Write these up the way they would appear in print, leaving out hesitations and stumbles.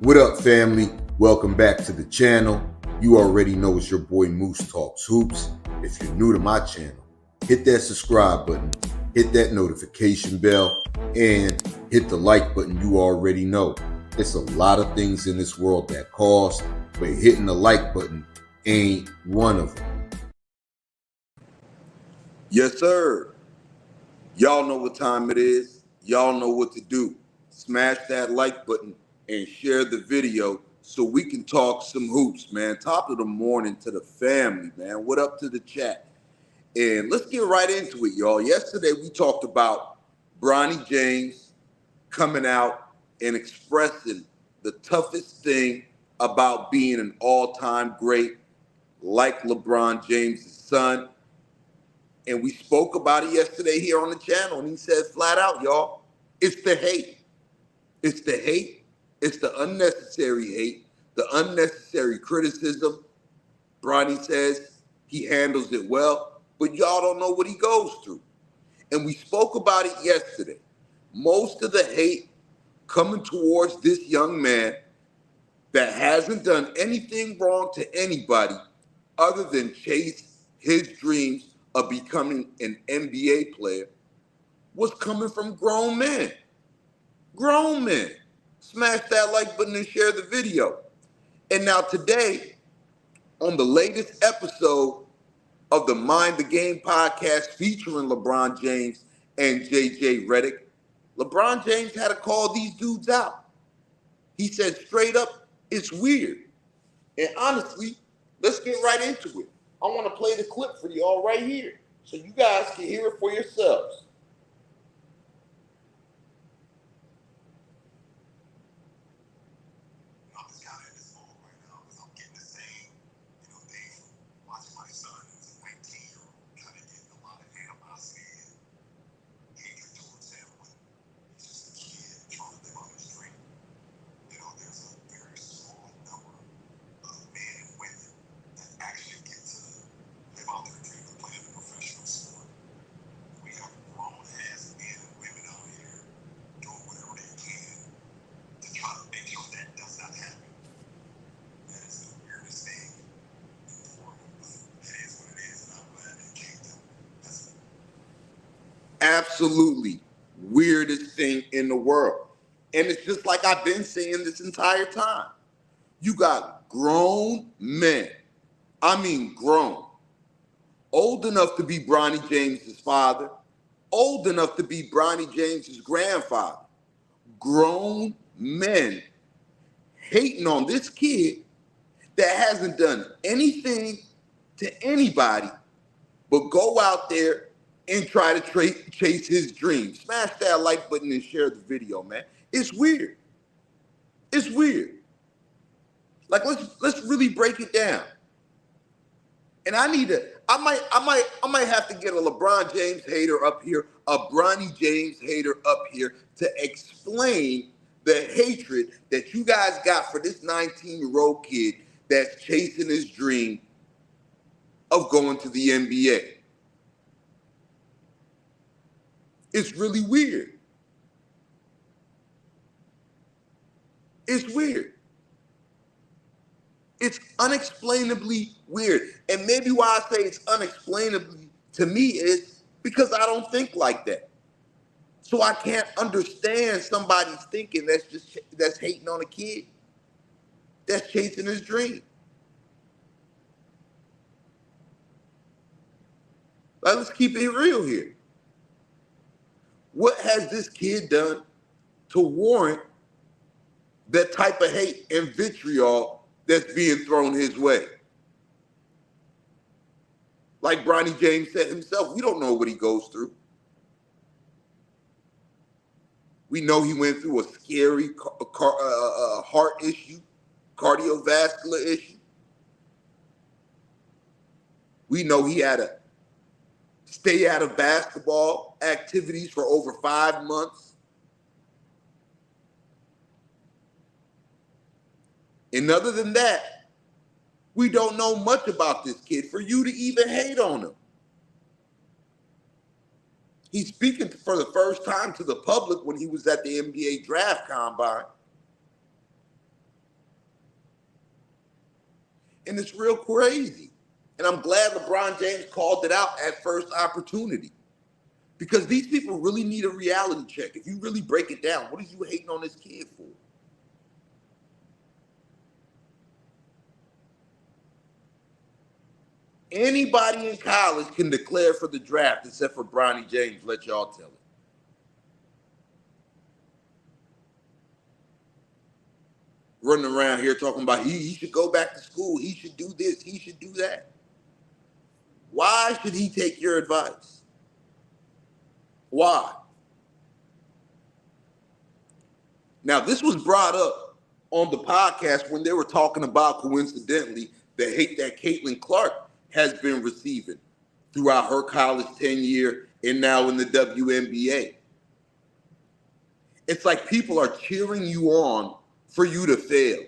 What up, family? Welcome back to the channel. You already know it's your boy Moose Talks Hoops. If you're new to my channel, hit that subscribe button, hit that notification bell, and hit the like button. You already know. It's a lot of things in this world that cost, but hitting the like button ain't one of them. Yes, sir. Y'all know what time it is. Y'all know what to do. Smash that like button and share the video so we can talk some hoops, man. Top of the morning to the family, man. What up to the chat? And let's get right into it, y'all. Yesterday we talked about Bronny James coming out and expressing the toughest thing about being an all-time great like LeBron James' son. And we spoke about it yesterday here on the channel, and he said flat out, y'all, it's the hate. It's the hate. It's the unnecessary hate, the unnecessary criticism. Bronny says he handles it well, but y'all don't know what he goes through. And we spoke about it yesterday. Most of the hate coming towards this young man that hasn't done anything wrong to anybody other than chase his dreams of becoming an NBA player was coming from grown men. Grown men. Smash that like button and share the video. And now today, on the latest episode of the Mind the Game podcast featuring LeBron James and JJ Redick, LeBron James had to call these dudes out. He said straight up, it's weird. And honestly, let's get right into it. I want to play the clip for y'all right here so you guys can hear it for yourselves. Absolutely weirdest thing in the world. And it's just like I've been saying this entire time. You got grown men, I mean grown, old enough to be Bronny James's father, old enough to be Bronny James's grandfather, grown men hating on this kid that hasn't done anything to anybody but go out there and try to chase his dreams. Smash that like button and share the video, man. It's weird. It's weird. Like let's really break it down. And I might have to get a LeBron James hater up here, a Bronny James hater up here to explain the hatred that you guys got for this 19-year-old kid that's chasing his dream of going to the NBA. It's really weird. It's weird. It's unexplainably weird. And maybe why I say it's unexplainably to me is because I don't think like that. So I can't understand somebody's thinking that's hating on a kid that's chasing his dream. Like, let's keep it real here. What has this kid done to warrant that type of hate and vitriol that's being thrown his way? Like Bronny James said himself, we don't know what he goes through. We know he went through a scary heart issue, cardiovascular issue. We know he had to stay out of basketball activities for over 5 months. And other than that, we don't know much about this kid for you to even hate on him. He's speaking for the first time to the public when he was at the NBA draft combine. And it's real crazy. And I'm glad LeBron James called it out at first opportunity. Because these people really need a reality check. If you really break it down, what are you hating on this kid for? Anybody in college can declare for the draft except for Bronny James. Let y'all tell it. Running around here talking about he should go back to school. He should do this. He should do that. Why should he take your advice? Why? Now, this was brought up on the podcast when they were talking about, coincidentally, the hate that Caitlin Clark has been receiving throughout her college tenure and now in the WNBA. It's like people are cheering you on for you to fail.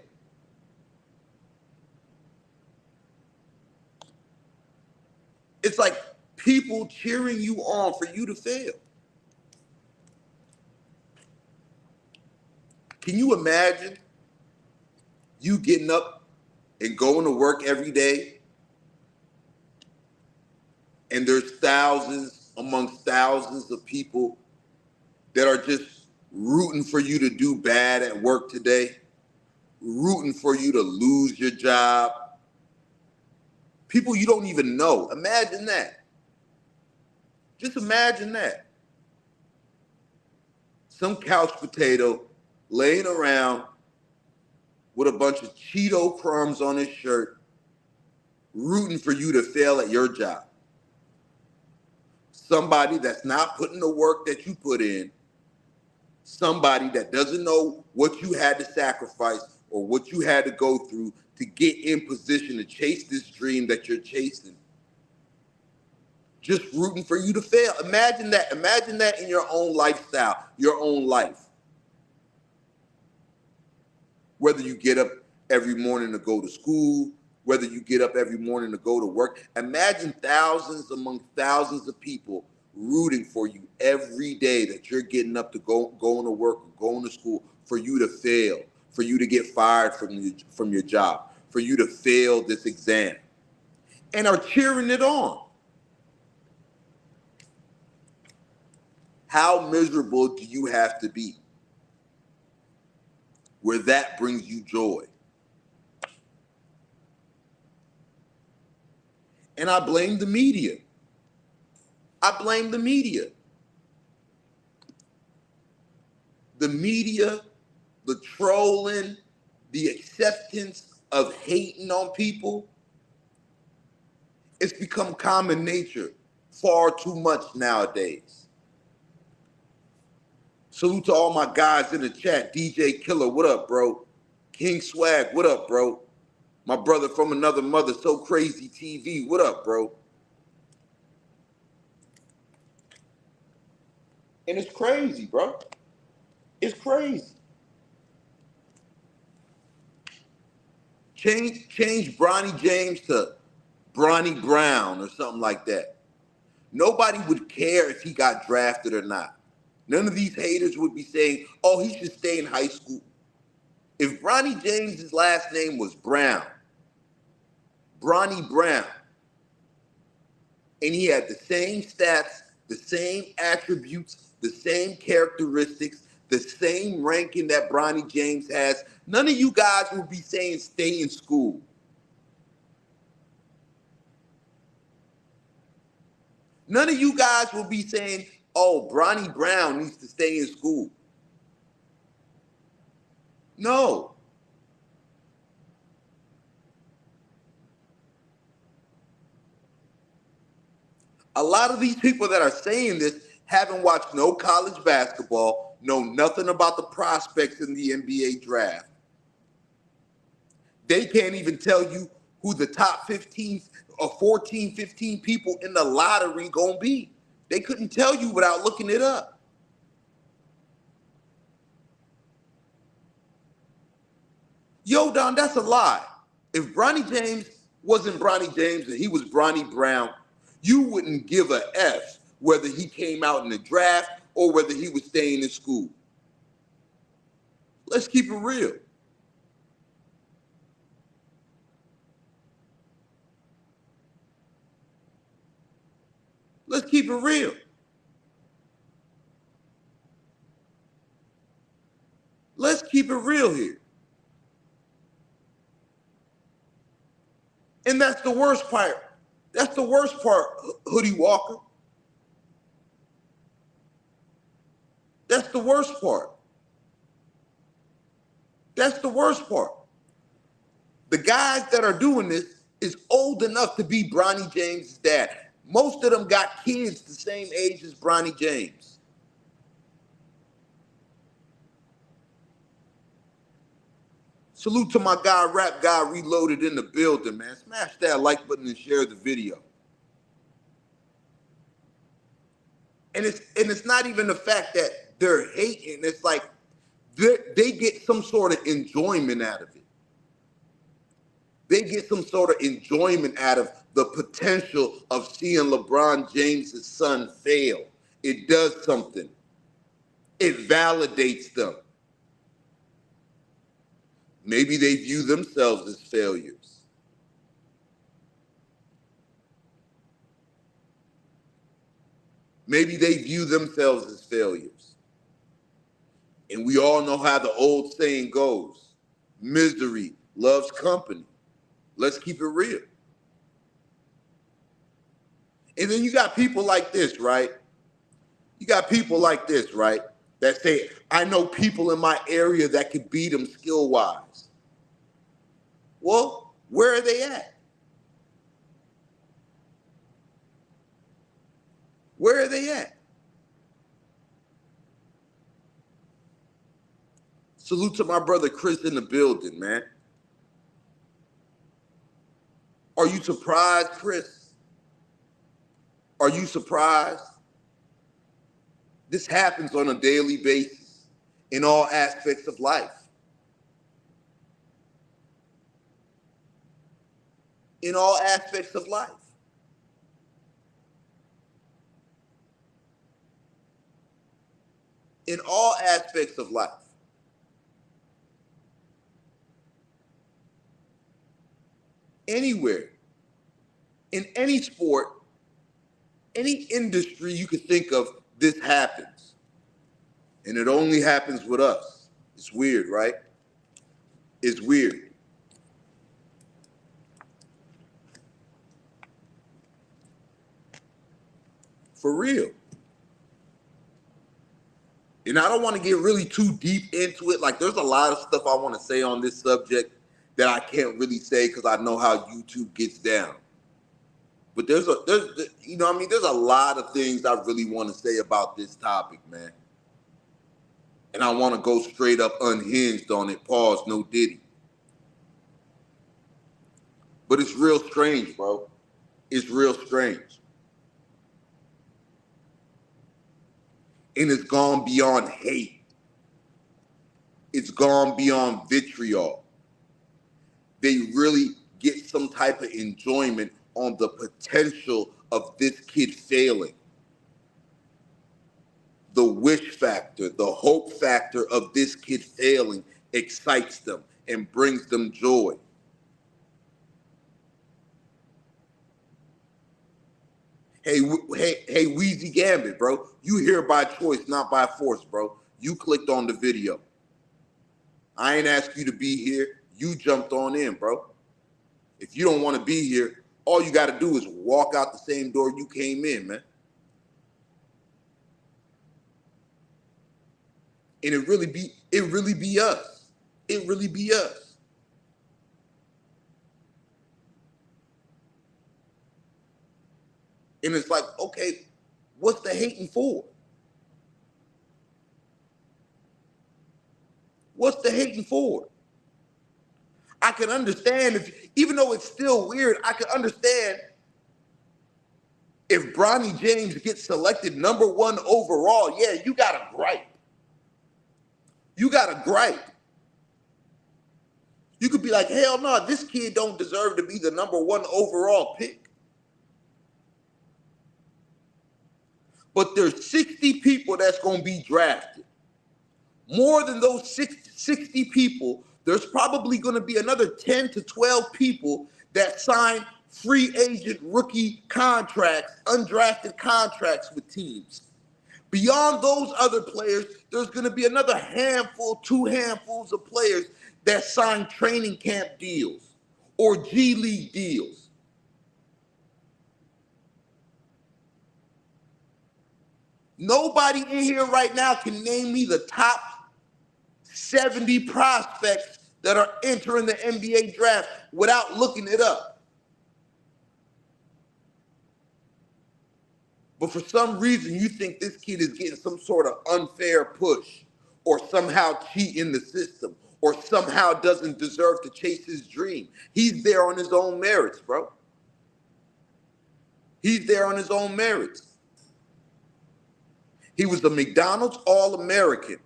It's like people cheering you on for you to fail. Can you imagine you getting up and going to work every day and there's thousands amongst thousands of people that are just rooting for you to do bad at work today, rooting for you to lose your job, people you don't even know. Imagine that. Just imagine that. Some couch potato laying around with a bunch of Cheeto crumbs on his shirt, rooting for you to fail at your job. Somebody that's not putting the work that you put in, somebody that doesn't know what you had to sacrifice or what you had to go through to get in position to chase this dream that you're chasing, just rooting for you to fail. Imagine that. Imagine that in your own lifestyle, your own life. Whether you get up every morning to go to school, whether you get up every morning to go to work, imagine thousands among thousands of people rooting for you every day that you're getting up to going to work or going to school, for you to fail, for you to get fired from your job, for you to fail this exam, and are cheering it on. How miserable do you have to be where that brings you joy? And I blame the media. I blame the media. The media, the trolling, the acceptance of hating on people, it's become common nature far too much nowadays. Salute to all my guys in the chat. DJ Killer, what up, bro? King Swag, what up, bro? My brother from another mother, So Crazy TV, what up, bro? And it's crazy, bro. It's crazy. Change Bronny James to Bronny Brown or something like that. Nobody would care if he got drafted or not. None of these haters would be saying, oh, he should stay in high school. If Bronny James' last name was Brown, Bronny Brown, and he had the same stats, the same attributes, the same characteristics, the same ranking that Bronny James has, none of you guys would be saying stay in school. None of you guys will be saying, oh, Bronny Brown needs to stay in school. No. A lot of these people that are saying this haven't watched no college basketball, know nothing about the prospects in the NBA draft. They can't even tell you who the top 15 or 14, 15 people in the lottery gonna be. They couldn't tell you without looking it up. Yo, Don, that's a lie. If Bronny James wasn't Bronny James and he was Bronny Brown, you wouldn't give a F whether he came out in the draft or whether he was staying in school. Let's keep it real. it real. Let's keep it real here. And that's the worst part. That's the worst part, Hoodie Walker. That's the worst part. That's the worst part. The guys that are doing this is old enough to be Bronny James' dad. Most of them got kids the same age as Bronny James. Salute to my guy, Rap Guy Reloaded in the building, man. Smash that like button and share the video. And it's not even the fact that they're hating. It's like they get some sort of enjoyment out of it. They get some sort of enjoyment out of the potential of seeing LeBron James' son fail. It does something. It validates them. Maybe they view themselves as failures. Maybe they view themselves as failures. And we all know how the old saying goes. Misery loves company. Let's keep it real. And then you got people like this, right? You got people like this, right? That say, I know people in my area that could beat them skill-wise. Well, where are they at? Where are they at? Salute to my brother Chris in the building, man. Are you surprised, Chris? Are you surprised? This happens on a daily basis in all aspects of life. In all aspects of life. In all aspects of life. Anywhere. In any sport, any industry you could think of, this happens. And it only happens with us. It's weird, right? It's weird. For real. And I don't want to get really too deep into it. Like, there's a lot of stuff I want to say on this subject that I can't really say because I know how YouTube gets down. But there's you know what I mean? There's a lot of things I really want to say about this topic, man. And I want to go straight up unhinged on it. Pause, no Diddy. But it's real strange, bro. It's real strange. And it's gone beyond hate. It's gone beyond vitriol. They really get some type of enjoyment on the potential of this kid failing. The wish factor, the hope factor of this kid failing excites them and brings them joy. Hey, Weezy Gambit, bro. You here by choice, not by force, bro. You clicked on the video. I ain't asked you to be here. You jumped on in, bro. If you don't want to be here, all you got to do is walk out the same door you came in, man. And it really be us. It really be us. And it's like, okay, what's the hating for? What's the hating for? I can understand if, even though it's still weird, I can understand if Bronny James gets selected #1 overall. Yeah, you got a gripe. You got a gripe. You could be like, hell no, this kid don't deserve to be the #1 overall pick. But there's 60 people that's going to be drafted. More than those 60 people, there's probably going to be another 10 to 12 people that sign free agent rookie contracts, undrafted contracts with teams. Beyond those other players, there's going to be another handful, 2 handfuls of players that sign training camp deals or G League deals. Nobody in here right now can name me the top 70 prospects that are entering the NBA draft without looking it up. But for some reason, you think this kid is getting some sort of unfair push or somehow cheating the system or somehow doesn't deserve to chase his dream. He's there on his own merits, bro. He's there on his own merits. He was a McDonald's All-American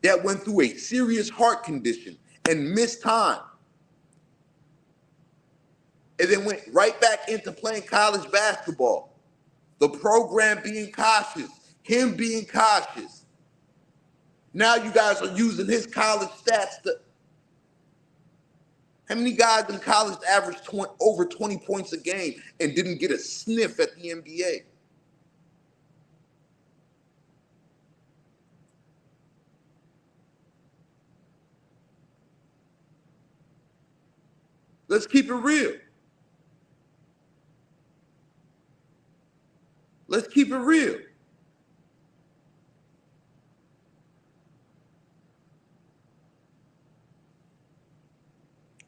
that went through a serious heart condition and missed time. And then went right back into playing college basketball. The program being cautious, him being cautious. Now you guys are using his college stats to... How many guys in college averaged over 20 points a game and didn't get a sniff at the NBA? Let's keep it real. Let's keep it real.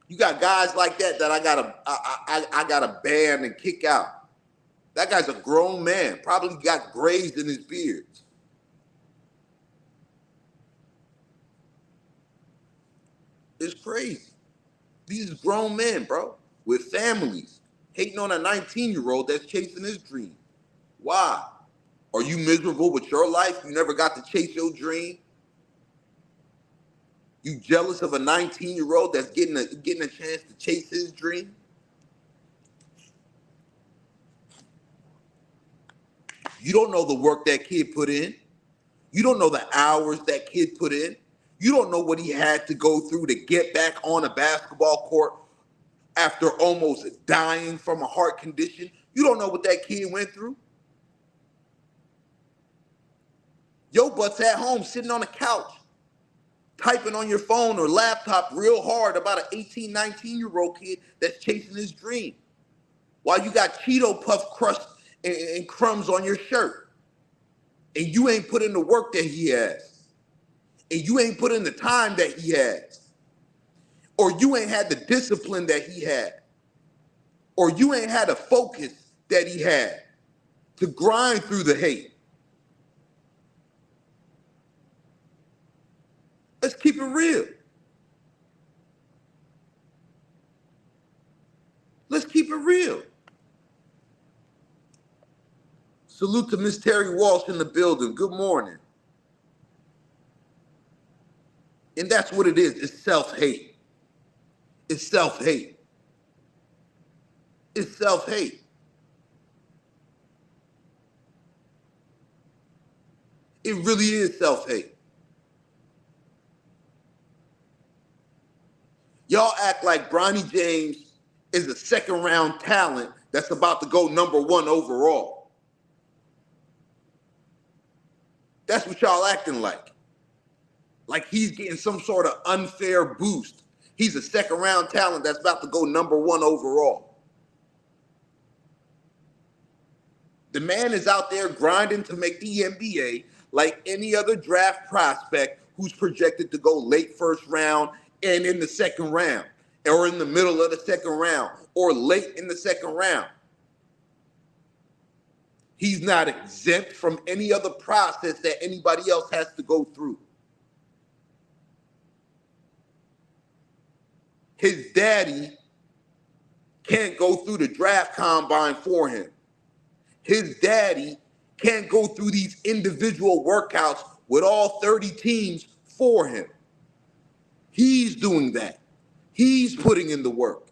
You got guys like that I gotta ban and kick out. That guy's a grown man, probably got grays in his beard. It's crazy. These grown men, bro, with families, hating on a 19-year-old that's chasing his dream. Why? Are you miserable with your life? You never got to chase your dream? You jealous of a 19-year-old that's getting a chance to chase his dream? You don't know the work that kid put in. You don't know the hours that kid put in. You don't know what he had to go through to get back on a basketball court after almost dying from a heart condition. You don't know what that kid went through. Your butt's at home sitting on the couch, typing on your phone or laptop real hard about an 18, 19-year-old kid that's chasing his dream while you got Cheeto Puff crust and crumbs on your shirt. And you ain't put in the work that he has. And you ain't put in the time that he has. Or you ain't had the discipline that he had. Or you ain't had the focus that he had to grind through the hate. Let's keep it real. Let's keep it real. Salute to Miss Terry Walsh in the building. Good morning. And that's what it is. It's self-hate. It's self-hate. It's self-hate. It really is self-hate. Y'all act like Bronny James is a second-round talent that's about to go #1 overall. That's what y'all acting like. Like he's getting some sort of unfair boost. He's a second-round talent that's about to go #1 overall. The man is out there grinding to make the NBA like any other draft prospect who's projected to go late first round and in the second round, or in the middle of the second round, or late in the second round. He's not exempt from any other process that anybody else has to go through. His daddy can't go through the draft combine for him. His daddy can't go through these individual workouts with all 30 teams for him. He's doing that. He's putting in the work.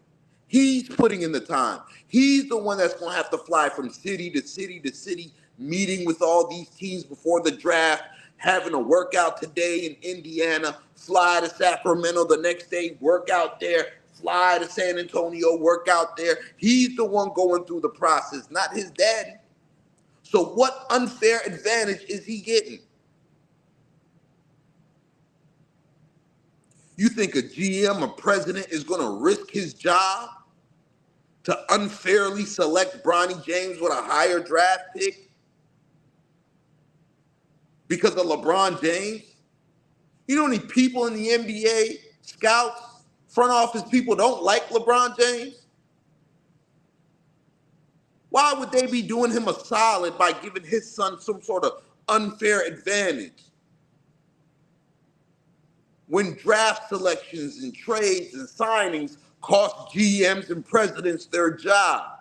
He's putting in the time. He's the one that's going to have to fly from city to city to city, meeting with all these teams before the draft, having a workout today in Indiana, fly to Sacramento the next day, work out there, fly to San Antonio, work out there. He's the one going through the process, not his daddy. So what unfair advantage is he getting? You think a GM or president is going to risk his job to unfairly select Bronny James with a higher draft pick because of LeBron James? You know how many people in the NBA, scouts, front office people don't like LeBron James? Why would they be doing him a solid by giving his son some sort of unfair advantage when draft selections and trades and signings cost GMs and presidents their job?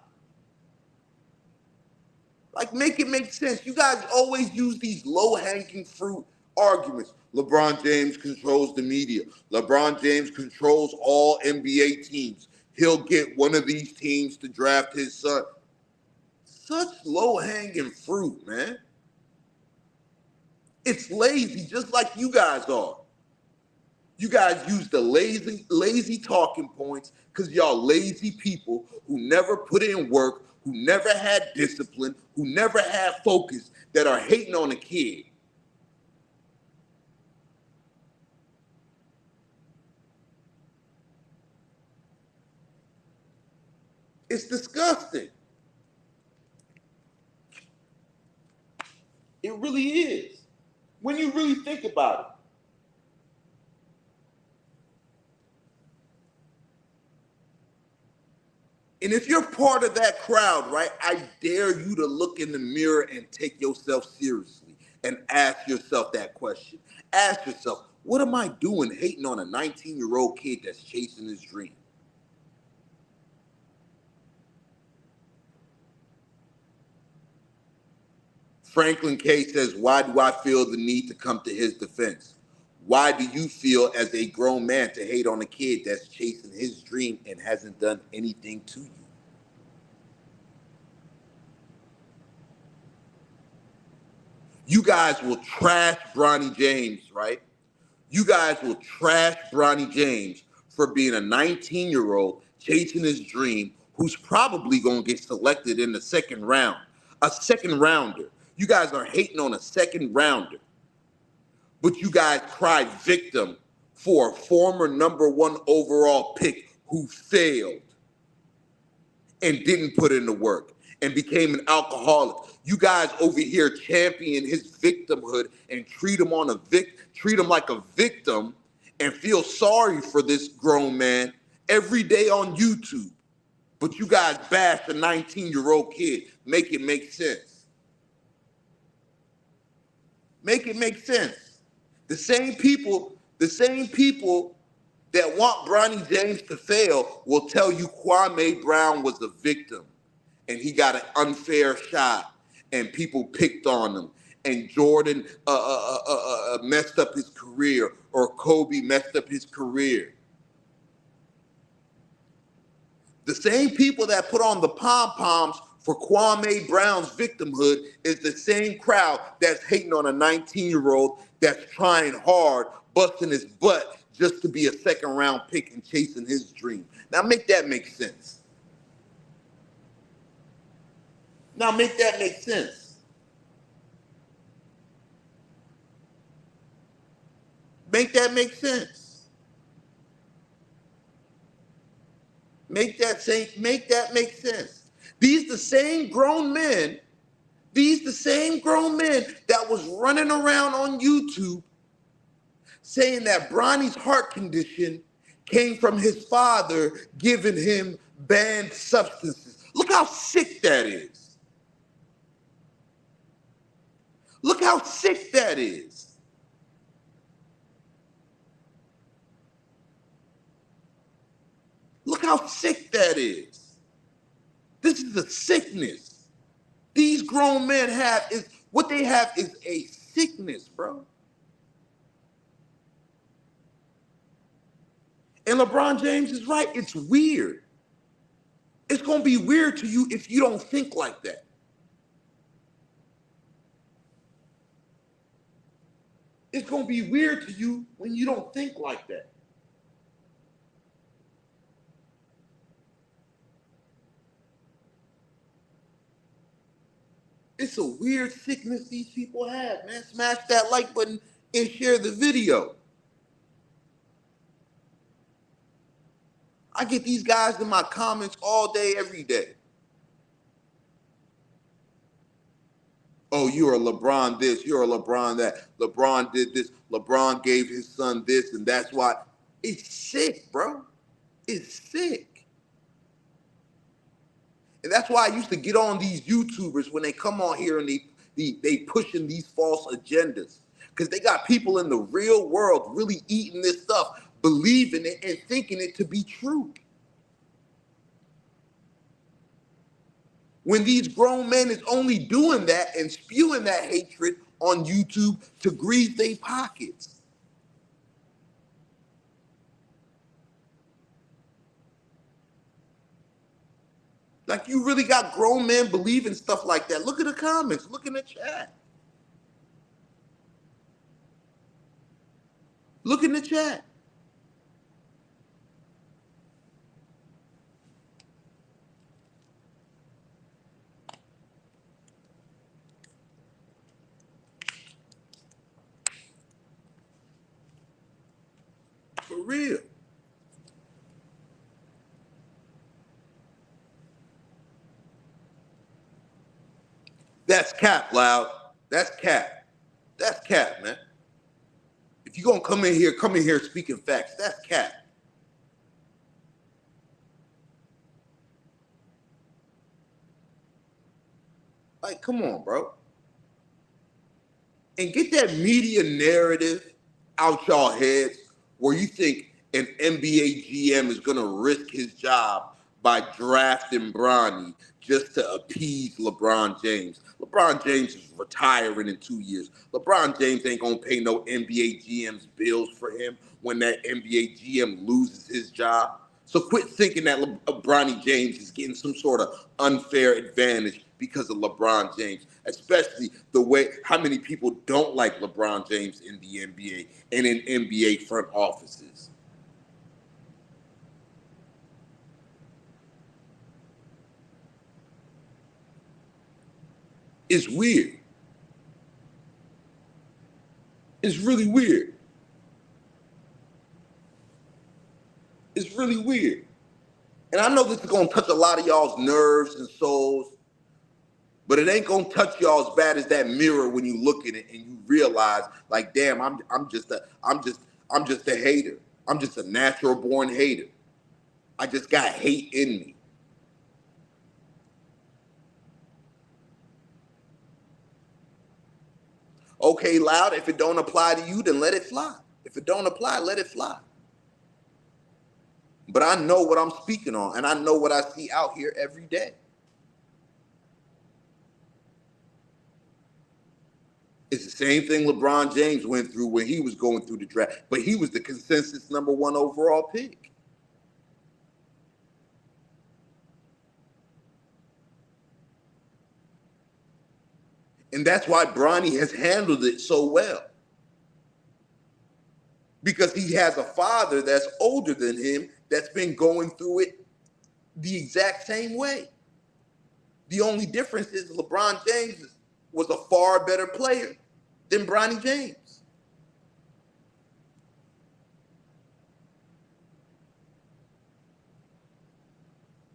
Like, make it make sense. You guys always use these low-hanging fruit arguments. LeBron James controls the media. LeBron James controls all NBA teams. He'll get one of these teams to draft his son. Such low-hanging fruit, man. It's lazy, just like you guys are. You guys use the lazy talking points because y'all lazy people who never put in work, who never had discipline, who never had focus, that are hating on a kid. It's disgusting. It really is. When you really think about it. And if you're part of that crowd, right, I dare you to look in the mirror and take yourself seriously and ask yourself that question. Ask yourself, what am I doing hating on a 19-year-old kid that's chasing his dream? Franklin K says, why do I feel the need to come to his defense? Why do you feel as a grown man to hate on a kid that's chasing his dream and hasn't done anything to you? You guys will trash Bronny James, right? You guys will trash Bronny James for being a 19-year-old chasing his dream who's probably going to get selected in the second round. A second rounder. You guys are hating on a second rounder. But you guys cry victim for a former #1 overall pick who failed and didn't put in the work and became an alcoholic. You guys over here champion his victimhood and treat him like a victim and feel sorry for this grown man every day on YouTube. But you guys bash a 19-year-old kid. Make it make sense. Make it make sense. The same people that want Bronny James to fail will tell you Kwame Brown was a victim and he got an unfair shot and people picked on him and Jordan messed up his career or Kobe messed up his career. The same people that put on the pom-poms for Kwame Brown's victimhood is the same crowd that's hating on a 19-year-old that's trying hard, busting his butt just to be a second-round pick and chasing his dream. Now make that make sense. Now make that make sense. Make that make sense. Make that make sense. These the same grown men that was running around on YouTube saying that Bronny's heart condition came from his father giving him banned substances. Look how sick that is. Look how sick that is. Look how sick that is. This is a sickness. These grown men what they have is a sickness, bro. And LeBron James is right. It's weird. It's going to be weird to you if you don't think like that. It's going to be weird to you when you don't think like that. It's a weird sickness these people have, man. Smash that like button and share the video. I get these guys in my comments all day, every day. Oh, you're a LeBron this, you're a LeBron that. LeBron did this, LeBron gave his son this, and that's why. It's sick, bro. It's sick. And that's why I used to get on these YouTubers when they come on here and they pushing these false agendas. Because they got people in the real world really eating this stuff, believing it and thinking it to be true. When these grown men is only doing that and spewing that hatred on YouTube to grease their pockets. Like, you really got grown men believing stuff like that. Look at the comments. Look in the chat. Look in the chat. For real. That's cap, Loud. That's cap. That's cap, man. If you're gonna come in here speaking facts. That's cap. Like, come on, bro. And get that media narrative out y'all heads where you think an NBA GM is going to risk his job by drafting Bronny just to appease LeBron James. LeBron James is retiring in 2 years. LeBron James ain't going to pay no NBA GM's bills for him when that NBA GM loses his job. So quit thinking that Bronny James is getting some sort of unfair advantage because of LeBron James, especially the way how many people don't like LeBron James in the NBA and in NBA front offices. It's weird. It's really weird. It's really weird. And I know this is going to touch a lot of y'all's nerves and souls, but it ain't gonna touch y'all as bad as that mirror when you look at it and you realize, like, damn, I'm just a hater. I'm just a natural born hater. I just got hate in me. Okay, Loud, if it don't apply to you, then let it fly. If it don't apply, let it fly. But I know what I'm speaking on, and I know what I see out here every day. It's the same thing LeBron James went through when he was going through the draft, but he was the consensus #1 overall pick. And that's why Bronny has handled it so well. Because he has a father that's older than him that's been going through it the exact same way. The only difference is LeBron James was a far better player than Bronny James.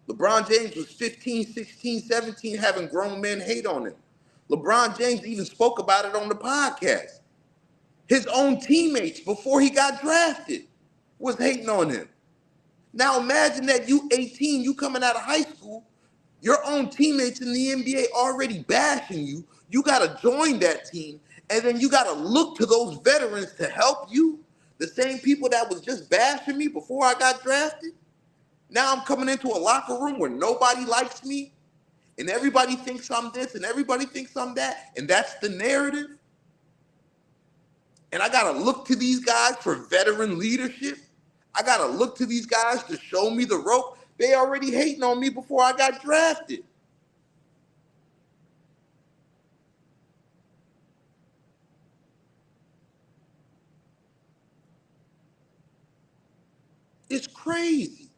LeBron James was 15, 16, 17, having grown men hate on him. LeBron James even spoke about it on the podcast. His own teammates before he got drafted was hating on him. Now imagine that you 18, you coming out of high school, your own teammates in the NBA already bashing you. You got to join that team, and then you got to look to those veterans to help you. The same people that was just bashing me before I got drafted. Now I'm coming into a locker room where nobody likes me, and everybody thinks I'm this, and everybody thinks I'm that, and that's the narrative. And I got to look to these guys for veteran leadership. I got to look to these guys to show me the rope. They already hating on me before I got drafted. It's crazy.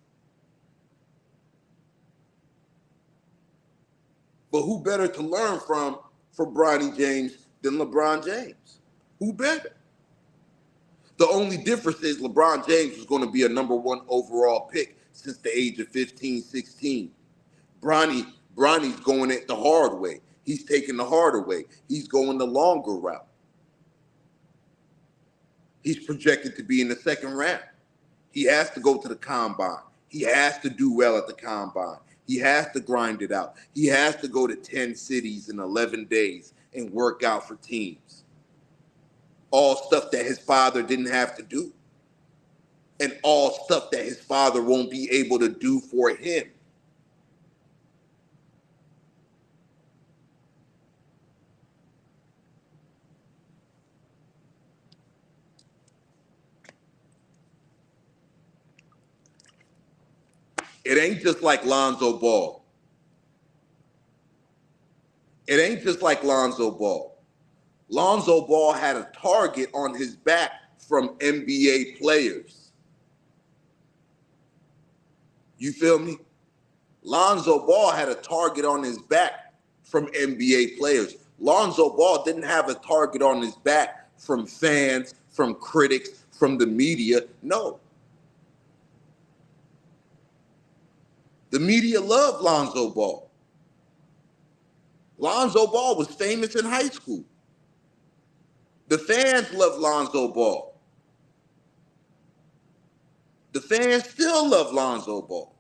But who better to learn from for Bronny James than LeBron James. Who better? The only difference is LeBron James was going to be a #1 overall pick since the age of 15, 16. Bronny's going it the hard way. He's taking the harder way. He's going the longer route. He's projected to be in the second round. He has to go to the combine. He has to do well at the combine. He has to grind it out. He has to go to 10 cities in 11 days and work out for teams. All stuff that his father didn't have to do. And all stuff that his father won't be able to do for him. It ain't just like Lonzo Ball. It ain't just like Lonzo Ball. Lonzo Ball had a target on his back from NBA players. You feel me? Lonzo Ball had a target on his back from NBA players. Lonzo Ball didn't have a target on his back from fans, from critics, from the media. No. The media loved Lonzo Ball. Lonzo Ball was famous in high school. The fans loved Lonzo Ball. The fans still love Lonzo Ball.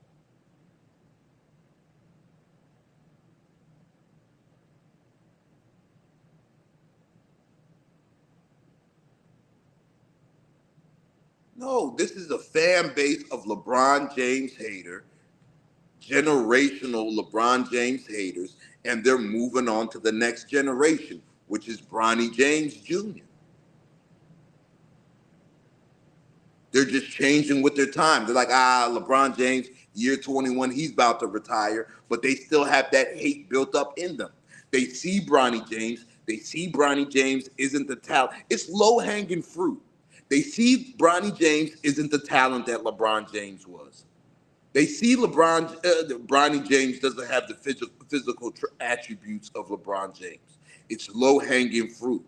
No, this is a fan base of LeBron James hater, generational LeBron James haters, and they're moving on to the next generation, which is Bronny James Jr. They're just changing with their time. They're like, LeBron James, year 21, he's about to retire, but they still have that hate built up in them. They see Bronny James. They see Bronny James isn't the talent. It's low-hanging fruit. They see Bronny James isn't the talent that LeBron James was. They see Bronny James doesn't have the physical attributes of LeBron James. It's low-hanging fruit.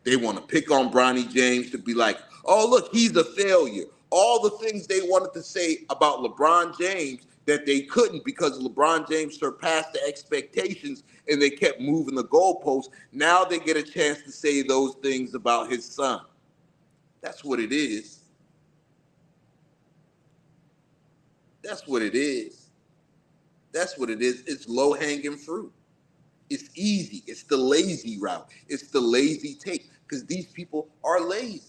They want to pick on Bronny James to be like, oh, look, he's a failure. All the things they wanted to say about LeBron James that they couldn't because LeBron James surpassed the expectations and they kept moving the goalposts. Now they get a chance to say those things about his son. That's what it is. That's what it is. That's what it is. It's low-hanging fruit. It's easy. It's the lazy route. It's the lazy take because these people are lazy.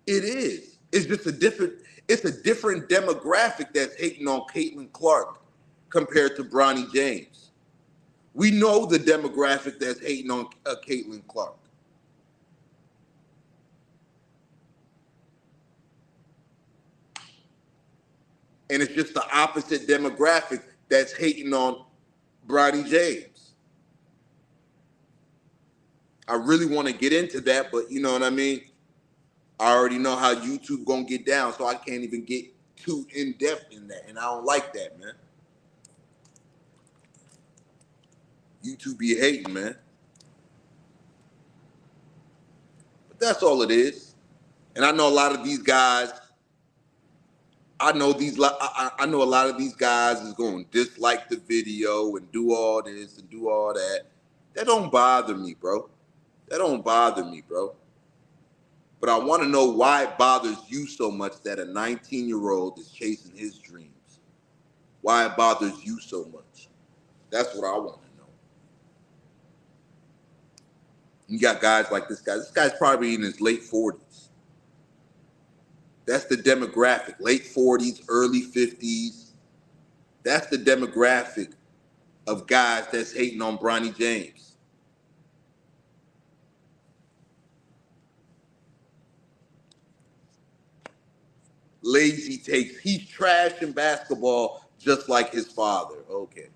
It is. It's just it's a different demographic that's hating on Caitlin Clark compared to Bronny James. We know the demographic that's hating on Caitlin Clark. And it's just the opposite demographic that's hating on Bronny James. I really want to get into that, but you know what I mean? I already know how YouTube gonna get down, so I can't even get too in-depth in that, and I don't like that, man. YouTube be hating, man. But that's all it is. And I know a lot of these guys, I know a lot of these guys is going to dislike the video and do all this and do all that. That don't bother me, bro. That don't bother me, bro. But I want to know why it bothers you so much that a 19-year-old is chasing his dreams. Why it bothers you so much. That's what I want to know. You got guys like this guy. This guy's probably in his late 40s. That's the demographic. Late 40s, early 50s. That's the demographic of guys that's hating on Bronny James. Lazy takes. He's trash in basketball just like his father. Okay.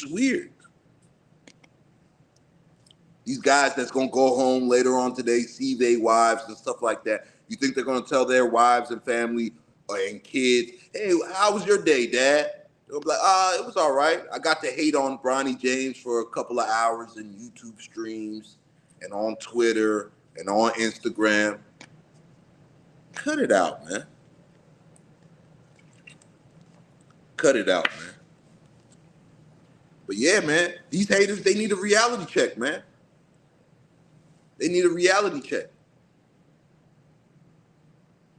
It's weird. These guys that's gonna go home later on today, see their wives and stuff like that. You think they're gonna tell their wives and family and kids, "Hey, how was your day, Dad?" They'll be like, it was all right. I got to hate on Bronny James for a couple of hours in YouTube streams and on Twitter and on Instagram." Cut it out, man. Cut it out, man. But yeah, man, these haters, they need a reality check, man. They need a reality check.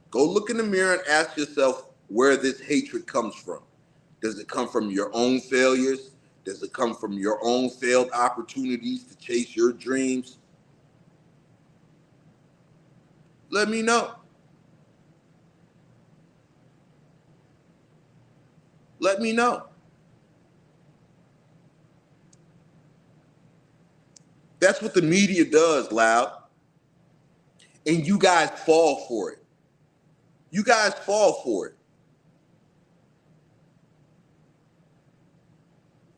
Go look in the mirror and ask yourself where this hatred comes from. Does it come from your own failures? Does it come from your own failed opportunities to chase your dreams? Let me know. Let me know. That's what the media does, Loud. And you guys fall for it. You guys fall for it.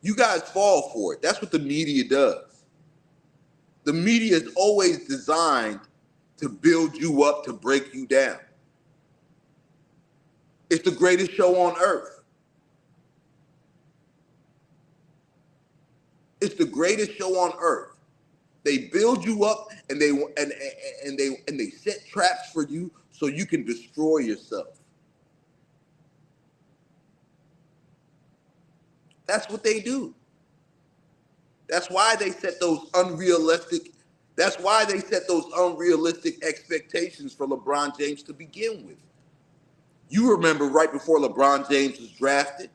You guys fall for it. That's what the media does. The media is always designed to build you up, to break you down. It's the greatest show on earth. It's the greatest show on earth. They build you up and they set traps for you so you can destroy yourself. That's what they do. That's why they set those unrealistic expectations for LeBron James to begin with. You remember right before LeBron James was drafted,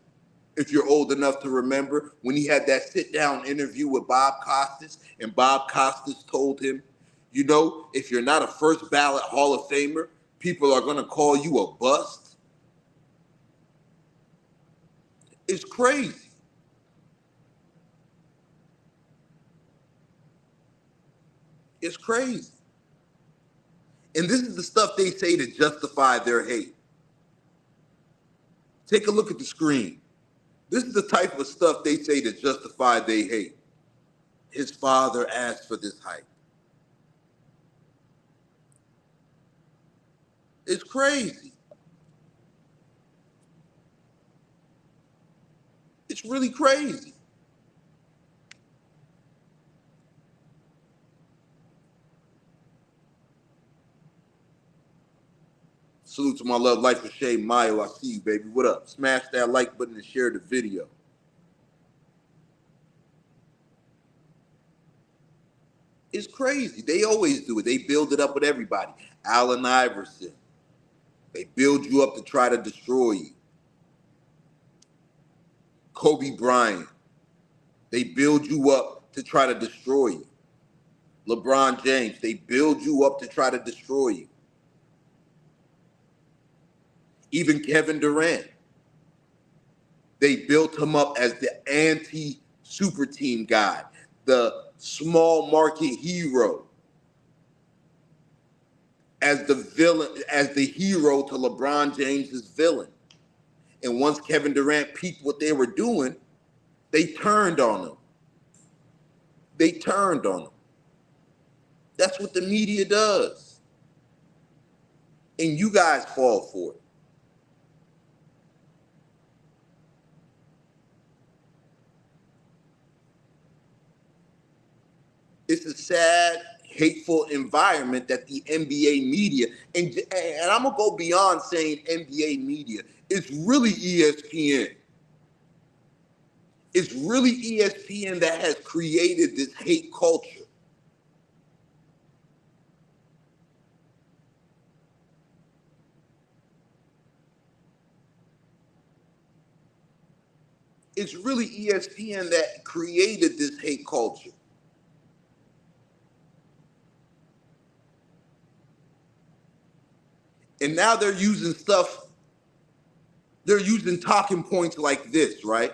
if you're old enough to remember, when he had that sit-down interview with Bob Costas, and Bob Costas told him, you know, if you're not a first ballot Hall of Famer, people are going to call you a bust. It's crazy. It's crazy. And this is the stuff they say to justify their hate. Take a look at the screen. This is the type of stuff they say to justify their hate. His father asked for this height. It's crazy. It's really crazy. Salute to my love, life of Shay Mayo. I see you, baby. What up? Smash that like button and share the video. It's crazy. They always do it. They build it up with everybody. Allen Iverson. They build you up to try to destroy you. Kobe Bryant. They build you up to try to destroy you. LeBron James. They build you up to try to destroy you. Even Kevin Durant. They built him up as the anti-super team guy, the small market hero, as the villain, as the hero to LeBron James's villain. And once Kevin Durant peeped what they were doing, they turned on him. They turned on him. That's what the media does. And you guys fall for it. It's a sad, hateful environment that the NBA media, and I'm going to go beyond saying NBA media, it's really ESPN. It's really ESPN that has created this hate culture. It's really ESPN that created this hate culture. And now they're using talking points like this, right?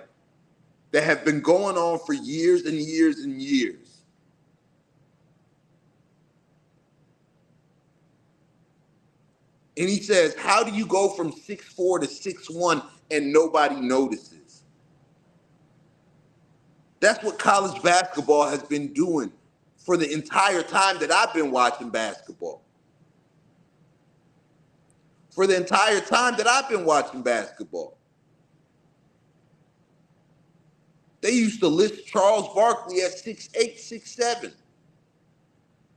That have been going on for years and years and years. And he says, how do you go from 6'4" to 6'1" and nobody notices? That's what college basketball has been doing for the entire time that I've been watching basketball. For the entire time that I've been watching basketball. They used to list Charles Barkley at 6'8", 6'7",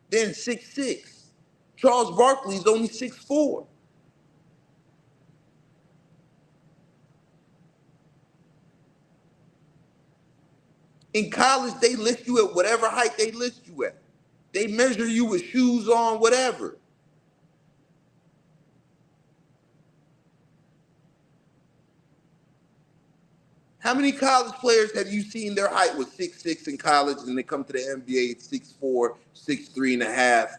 then 6'6". Charles Barkley's only 6'4". In college, they list you at whatever height they list you at. They measure you with shoes on, whatever. How many college players have you seen their height was 6'6" in college and they come to the NBA at 6'4", 6'3.5"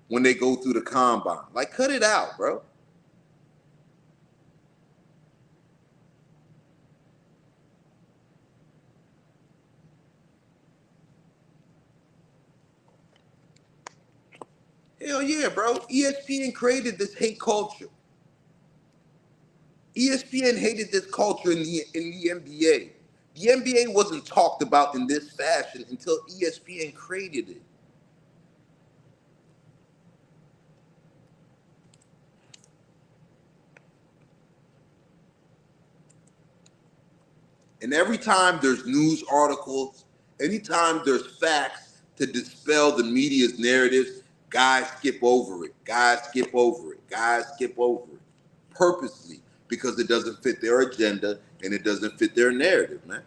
when they go through the combine? Like, cut it out, bro. Hell yeah, bro. ESPN created this hate culture. ESPN hated this culture in the NBA. The NBA wasn't talked about in this fashion until ESPN created it. And every time there's news articles, anytime there's facts to dispel the media's narratives, guys skip over it. Guys skip over it. Guys skip over it. Purposely, because it doesn't fit their agenda and it doesn't fit their narrative, man.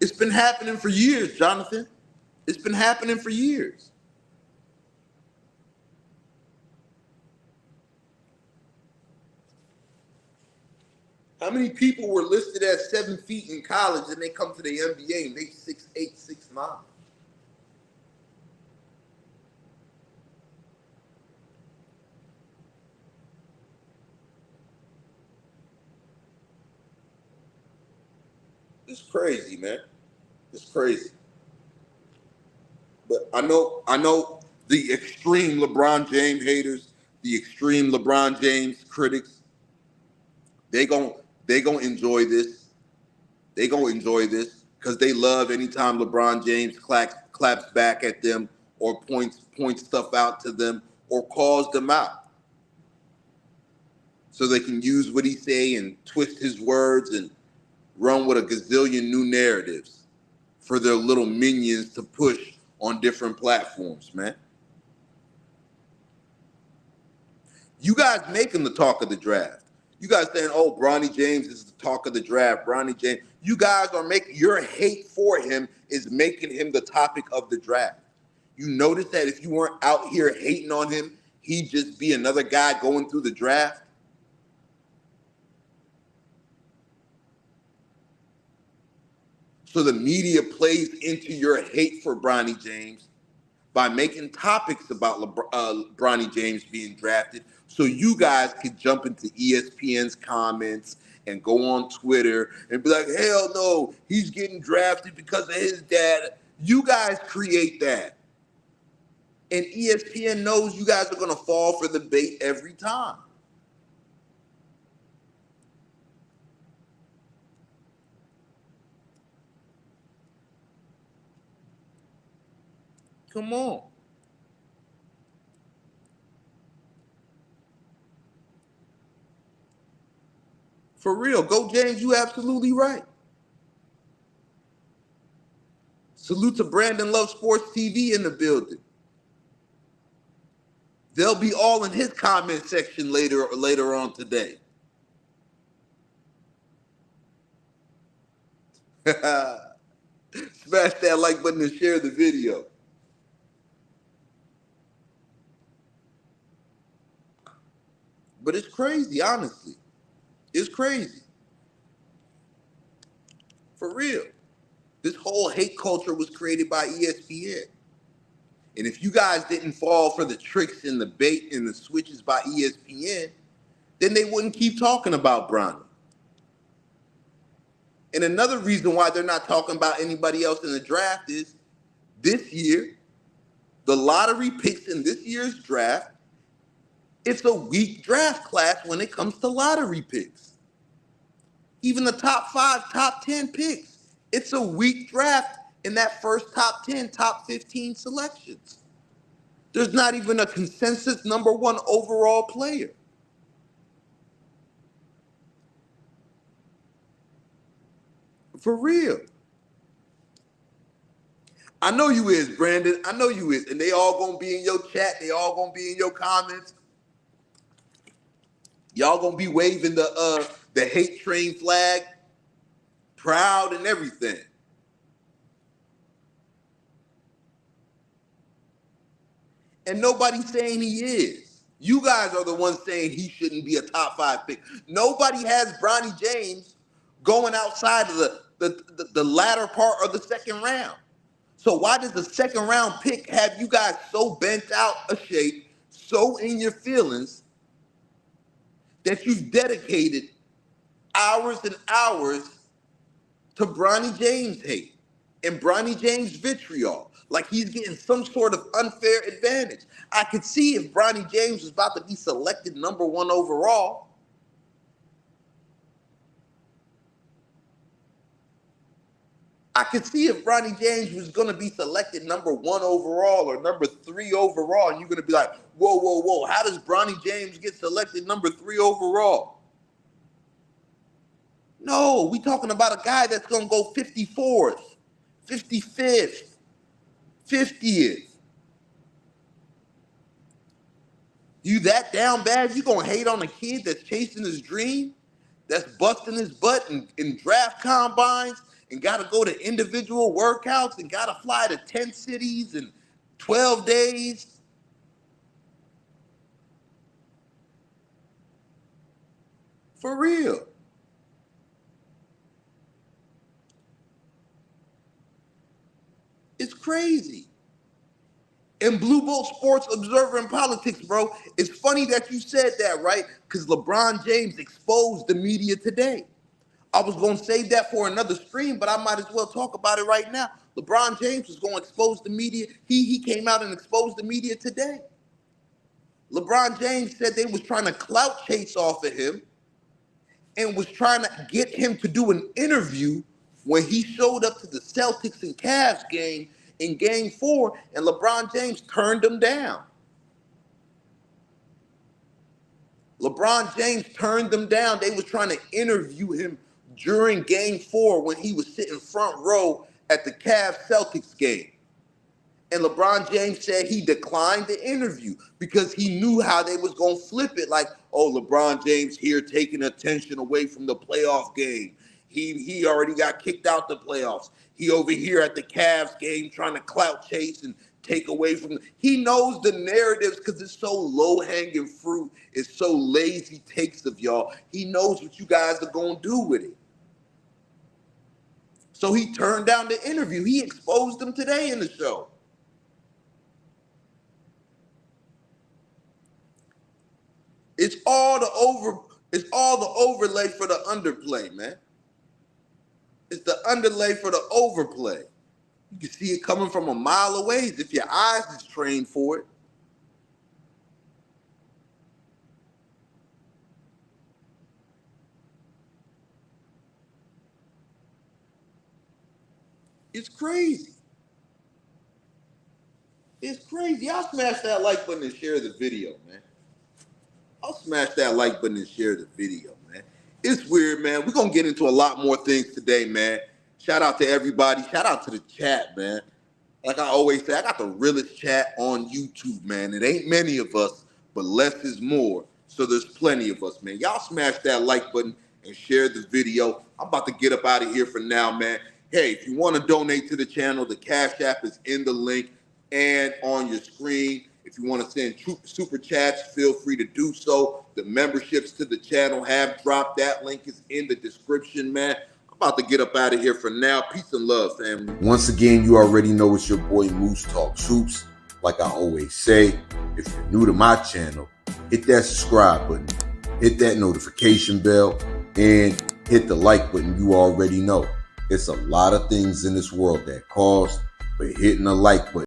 It's been happening for years, Jonathan. It's been happening for years. How many people were listed at 7 feet in college and they come to the NBA and they 6'8", 6'9"? It's crazy, man. It's crazy. But I know the extreme LeBron James haters, the extreme LeBron James critics, they gon' they gonna enjoy this. They gonna enjoy this because they love anytime LeBron James claps back at them or points stuff out to them or calls them out. So they can use what he say and twist his words and run with a gazillion new narratives for their little minions to push on different platforms, man. You guys making the talk of the draft. You guys saying, oh, Bronny James is the talk of the draft. Bronny James. You guys are making, your hate for him is making him the topic of the draft. You notice that if you weren't out here hating on him, he'd just be another guy going through the draft. So the media plays into your hate for Bronny James by making topics about Bronny James being drafted so you guys could jump into ESPN's comments and go on Twitter and be like, hell no, he's getting drafted because of his dad. You guys create that. And ESPN knows you guys are going to fall for the bait every time. Come on. For real. Go James, you absolutely right. Salute to Brandon Love Sports TV in the building. They'll be all in his comment section later on today. Smash that like button and share the video. But it's crazy, honestly. It's crazy. For real. This whole hate culture was created by ESPN. And if you guys didn't fall for the tricks and the bait and the switches by ESPN, then they wouldn't keep talking about Bronny. And another reason why they're not talking about anybody else in the draft is this year, the lottery picks in this year's draft It's a weak draft class when it comes to lottery picks. Even the top 5, top 10 picks. It's a weak draft in that first top 10, top 15 selections. There's not even a consensus number 1 overall player. For real. I know you is, Brandon. I know you is. And they all gonna be in your chat. They all gonna be in your comments. Y'all gonna be waving the hate train flag, proud and everything. And nobody's saying he is. You guys are the ones saying he shouldn't be a top 5 pick. Nobody has Bronny James going outside of the latter part of the second round. So why does the second round pick have you guys so bent out of shape, so in your feelings, that you've dedicated hours and hours to Bronny James hate and Bronny James vitriol? Like he's getting some sort of unfair advantage. I could see if Bronny James was about to be selected number 1 overall. I could see if Bronny James was going to be selected number 1 overall or number 3 overall, and you're going to be like, whoa, whoa, whoa, how does Bronny James get selected number 3 overall? No, we talking about a guy that's going to go 54th, 55th, 50th. You that down bad? You going to hate on a kid that's chasing his dream, that's busting his butt in draft combines, and got to go to individual workouts and got to fly to 10 cities in 12 days? For real. It's crazy. And Blue Bolt Sports Observer and Politics, bro, it's funny that you said that, right? Because LeBron James exposed the media today. I was going to save that for another stream, but I might as well talk about it right now. LeBron James was going to expose the media. He came out and exposed the media today. LeBron James said they was trying to clout chase off of him and was trying to get him to do an interview when he showed up to the Celtics and Cavs game in Game 4, and LeBron James turned him down. LeBron James turned them down. They was trying to interview him during Game 4 when he was sitting front row at the Cavs-Celtics game. And LeBron James said he declined the interview because he knew how they was going to flip it. Like, oh, LeBron James here taking attention away from the playoff game. He already got kicked out the playoffs. He over here at the Cavs game trying to clout chase and take away from. He knows the narratives because it's so low-hanging fruit. It's so lazy takes of y'all. He knows what you guys are going to do with it. So he turned down the interview. He exposed them today in the show. It's all the overlay for the underplay, man. It's the underlay for the overplay. You can see it coming from a mile away if your eyes is trained for it. It's crazy. It's crazy. Y'all smash that like button and share the video, man. I'll smash that like button and share the video, man. It's weird, man. We're going to get into a lot more things today, man. Shout out to everybody. Shout out to the chat, man. Like I always say, I got the realest chat on YouTube, man. It ain't many of us, but less is more. So there's plenty of us, man. Y'all smash that like button and share the video. I'm about to get up out of here for now, man. Hey, if you want to donate to the channel, the Cash App is in the link and on your screen. If you want to send super chats, feel free to do so. The memberships to the channel have dropped. That link is in the description, man. I'm about to get up out of here for now. Peace and love, family. Once again, you already know it's your boy Moose Talks Hoops. Like I always say, if you're new to my channel, hit that subscribe button, hit that notification bell, and hit the like button. You already know. It's a lot of things in this world that cost, but hitting the like button